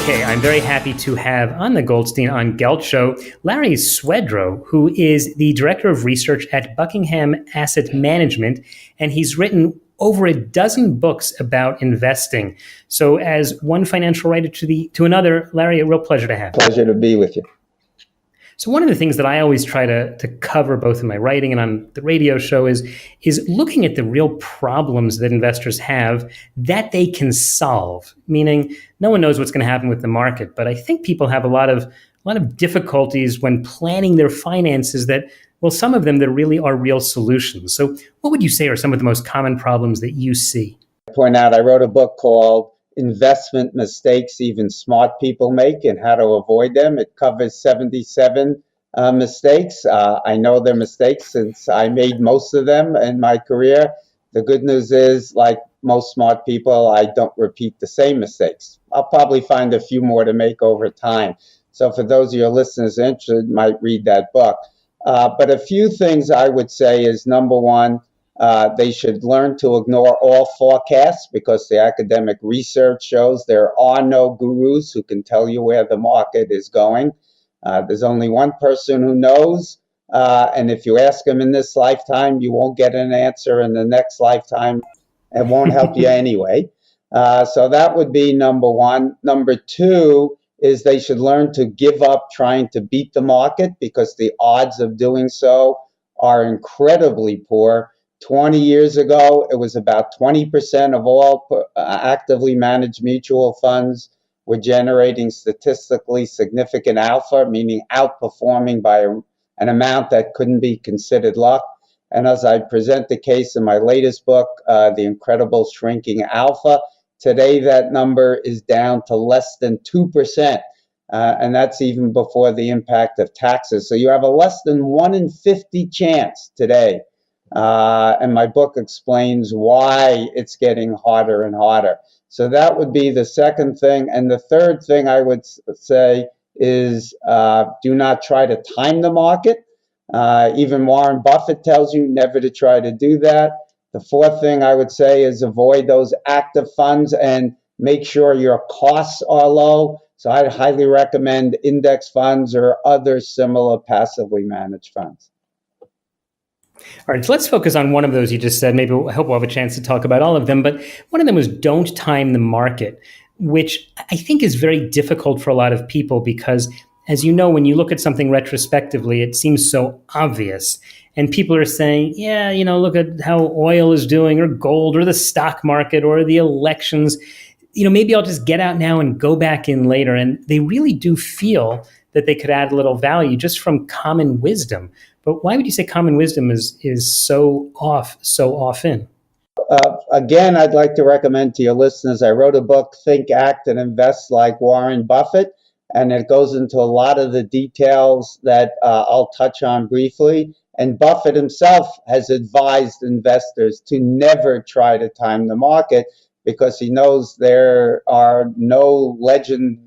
Okay, I'm very happy to have on the Goldstein on Gelt Show, Larry Swedroe, who is the Director of Research at Buckingham Asset Management, and he's written over a dozen books about investing. So as one financial writer to another, Larry, a real pleasure to have you. Pleasure to be with you. So one of the things that I always try to cover both in my writing and on the radio show is looking at the real problems that investors have that they can solve, meaning no one knows what's going to happen with the market. But I think people have a lot of difficulties when planning their finances that, well, some of them there really are real solutions. So what would you say are some of the most common problems that you see? I point out, I wrote a book called Investment Mistakes Even Smart People Make and How to Avoid Them. It covers 77 mistakes. I know they're mistakes since I made most of them in my career. The good news is, like most smart people, I don't repeat the same mistakes. I'll probably find a few more to make over time. So for those of your listeners interested, might read that book. But a few things I would say is, number one, they should learn to ignore all forecasts because the academic research shows there are no gurus who can tell you where the market is going. There's only one person who knows, and if you ask him in this lifetime, you won't get an answer in the next lifetime. It won't help you anyway. So that would be number one. Number two is they should learn to give up trying to beat the market because the odds of doing so are incredibly poor. 20 years ago, it was about 20% of all actively managed mutual funds were generating statistically significant alpha, meaning outperforming by an amount that couldn't be considered luck. And as I present the case in my latest book, The Incredible Shrinking Alpha, today that number is down to less than 2%. And that's even before the impact of taxes. So you have a less than 1 in 50 chance today. And my book explains why it's getting harder and harder. So that would be the second thing. And the third thing I would say is do not try to time the market. Even Warren Buffett tells you never to try to do that. The fourth thing I would say is avoid those active funds and make sure your costs are low. So I'd highly recommend index funds or other similar passively managed funds. All right, so let's focus on one of those you just said. Maybe I hope we'll have a chance to talk about all of them. But one of them was don't time the market, which I think is very difficult for a lot of people because, as you know, when you look at something retrospectively, it seems so obvious. And people are saying, yeah, look at how oil is doing or gold or the stock market or the elections. Maybe I'll just get out now and go back in later. And they really do feel that they could add a little value just from common wisdom. But why would you say common wisdom is so often? Again, I'd like to recommend to your listeners, I wrote a book, Think, Act, and Invest Like Warren Buffett, and it goes into a lot of the details that I'll touch on briefly. And Buffett himself has advised investors to never try to time the market because he knows there are no legends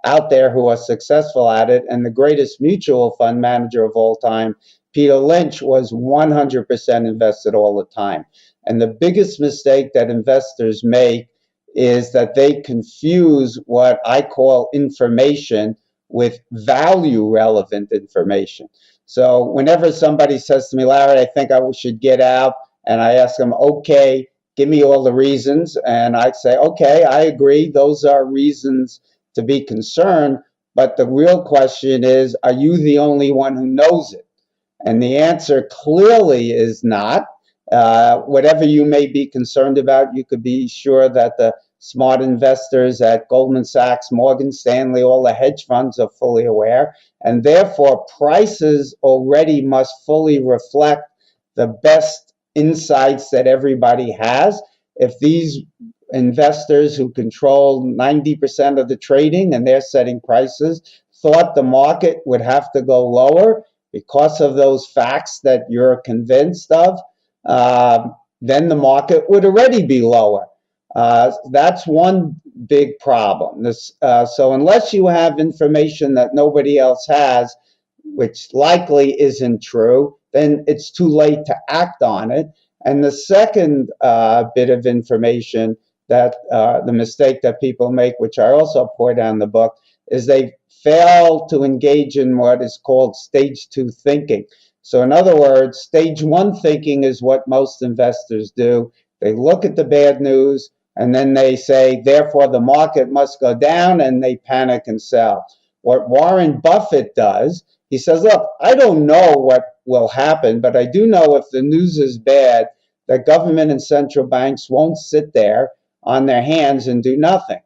out there who are successful at it. And the greatest mutual fund manager of all time, Peter Lynch, was 100% invested all the time. And the biggest mistake that investors make is that they confuse what I call information with value relevant information. So whenever somebody says to me, Larry, I think I should get out, and I ask them, okay, give me all the reasons. And I say, okay, I agree. Those are reasons to be concerned. But the real question is, are you the only one who knows it? And the answer clearly is not. Whatever you may be concerned about, you could be sure that the smart investors at Goldman Sachs, Morgan Stanley, all the hedge funds are fully aware. And therefore, prices already must fully reflect the best insights that everybody has. If these investors who control 90% of the trading and they're setting prices thought the market would have to go lower because of those facts that you're convinced of, then the market would already be lower. That's one big problem. So unless you have information that nobody else has, which likely isn't true, then it's too late to act on it. And the second bit of information that the mistake that people make, which I also point out in the book, is they fail to engage in what is called stage two thinking. So in other words, stage one thinking is what most investors do. They look at the bad news and then they say, therefore the market must go down, and they panic and sell. What Warren Buffett does, he says, look, I don't know what will happen, but I do know if the news is bad, that government and central banks won't sit there on their hands and do nothing.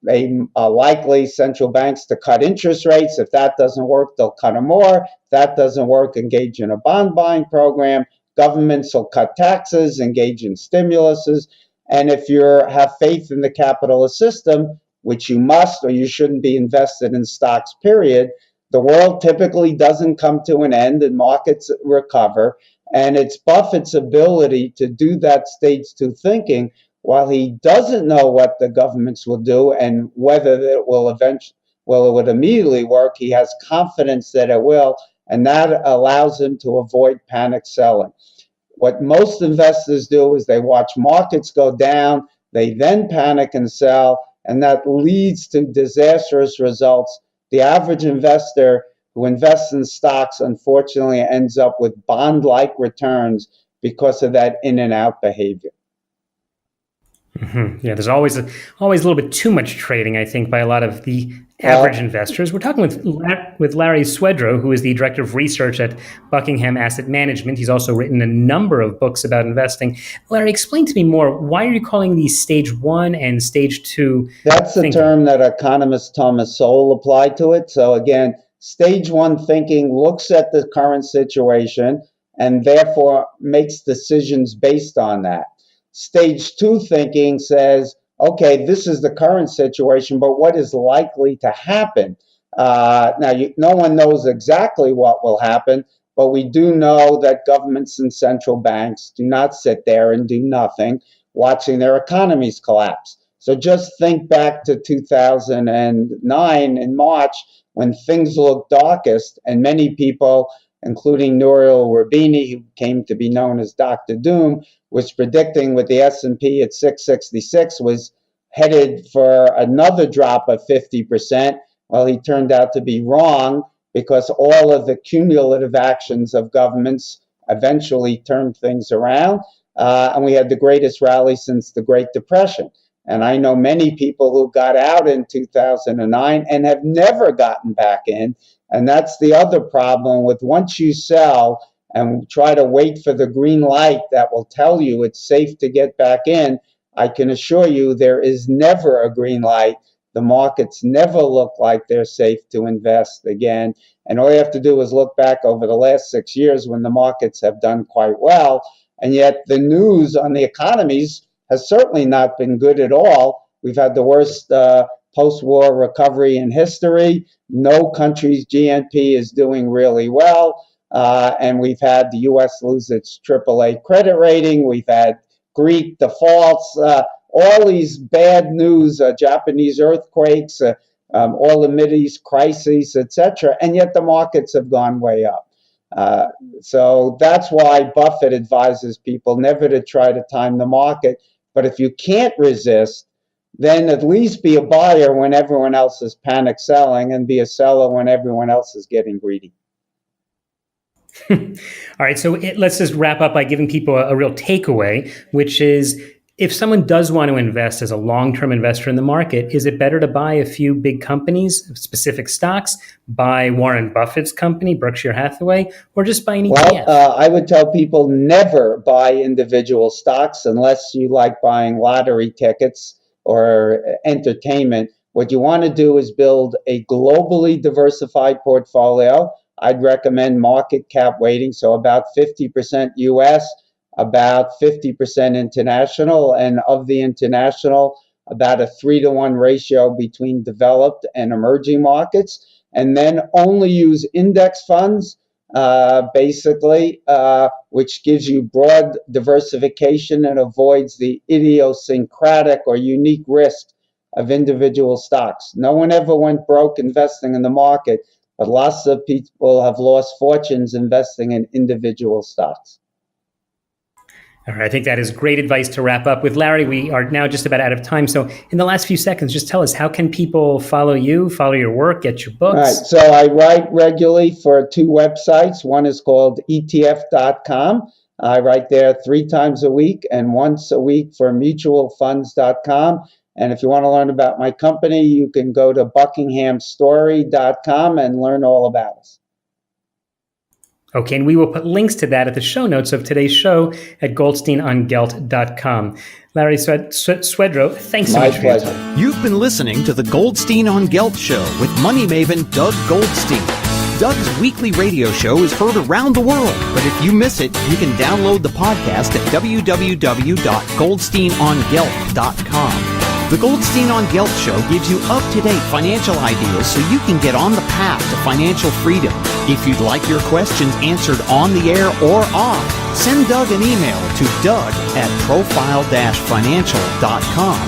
They are likely, central banks, to cut interest rates. If that doesn't work, they'll cut them more. If that doesn't work, engage in a bond buying program. Governments will cut taxes, engage in stimuluses. And if you have faith in the capitalist system, which you must, or you shouldn't be invested in stocks, period, the world typically doesn't come to an end and markets recover. And it's Buffett's ability to do that stage two thinking while he doesn't know what the governments will do and whether it will eventually, well, it would immediately work. He has confidence that it will, and that allows him to avoid panic selling. What most investors do is they watch markets go down, they then panic and sell, and that leads to disastrous results. The average investor who invests in stocks, unfortunately, ends up with bond-like returns because of that in and out behavior. Yeah, there's always a little bit too much trading, I think, by a lot of the average investors. We're talking with Larry Swedroe, who is the director of research at Buckingham Asset Management. He's also written a number of books about investing. Larry, explain to me more. Why are you calling these stage one and stage two? That's the term that economist Thomas Sowell applied to it. So again, stage one thinking looks at the current situation and therefore makes decisions based on that. Stage two thinking says, okay, this is the current situation, but what is likely to happen? No one knows exactly what will happen, but we do know that governments and central banks do not sit there and do nothing, watching their economies collapse. So just think back to 2009 in March, when things looked darkest, and many people, including Nouriel Roubini, who came to be known as Dr. Doom, was predicting with the S&P at 666 was headed for another drop of 50%. Well, he turned out to be wrong, because all of the cumulative actions of governments eventually turned things around. And we had the greatest rally since the Great Depression. And I know many people who got out in 2009 and have never gotten back in. And that's the other problem with, once you sell and try to wait for the green light that will tell you it's safe to get back in, I can assure you there is never a green light. The markets never look like they're safe to invest again. And all you have to do is look back over the last 6 years when the markets have done quite well. And yet the news on the economies has certainly not been good at all. We've had the worst post-war recovery in history. No country's GNP is doing really well. And we've had the U.S. lose its AAA credit rating. We've had Greek defaults, all these bad news, Japanese earthquakes, all the Mideast crises, etc. And yet the markets have gone way up. So that's why Buffett advises people never to try to time the market. But if you can't resist, then at least be a buyer when everyone else is panic selling, and be a seller when everyone else is getting greedy. All right, so let's just wrap up by giving people a real takeaway, which is, if someone does want to invest as a long-term investor in the market, is it better to buy a few big companies, specific stocks, buy Warren Buffett's company, Berkshire Hathaway, or just buy an ETF? Well, I would tell people never buy individual stocks unless you like buying lottery tickets or entertainment. What you want to do is build a globally diversified portfolio. I'd recommend market cap weighting, so about 50% US, about 50% international, and of the international, about a 3-to-1 ratio between developed and emerging markets. And then only use index funds, basically, which gives you broad diversification and avoids the idiosyncratic or unique risk of individual stocks. No one ever went broke investing in the market, but lots of people have lost fortunes investing in individual stocks. All right, I think that is great advice to wrap up with. Larry, we are now just about out of time. So in the last few seconds, just tell us, how can people follow you, follow your work, get your books? All right, so I write regularly for 2 websites. One is called ETF.com. I write there 3 times a week, and once a week for mutualfunds.com. And if you want to learn about my company, you can go to buckinghamstory.com and learn all about us. Okay, and we will put links to that at the show notes of today's show at goldsteinongelt.com. Larry Swedroe, thanks so much for your time. My pleasure. You've been listening to the Goldstein on Gelt Show with money maven Doug Goldstein. Doug's weekly radio show is heard around the world, but if you miss it, you can download the podcast at www.goldsteinongelt.com. The Goldstein on Gelt Show gives you up-to-date financial ideas so you can get on the path to financial freedom. If you'd like your questions answered on the air or off, send Doug an email to doug@profile-financial.com.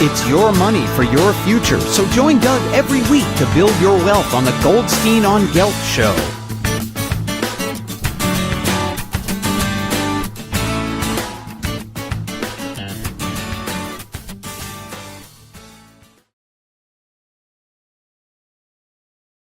It's your money for your future, so join Doug every week to build your wealth on the Goldstein on Gelt Show.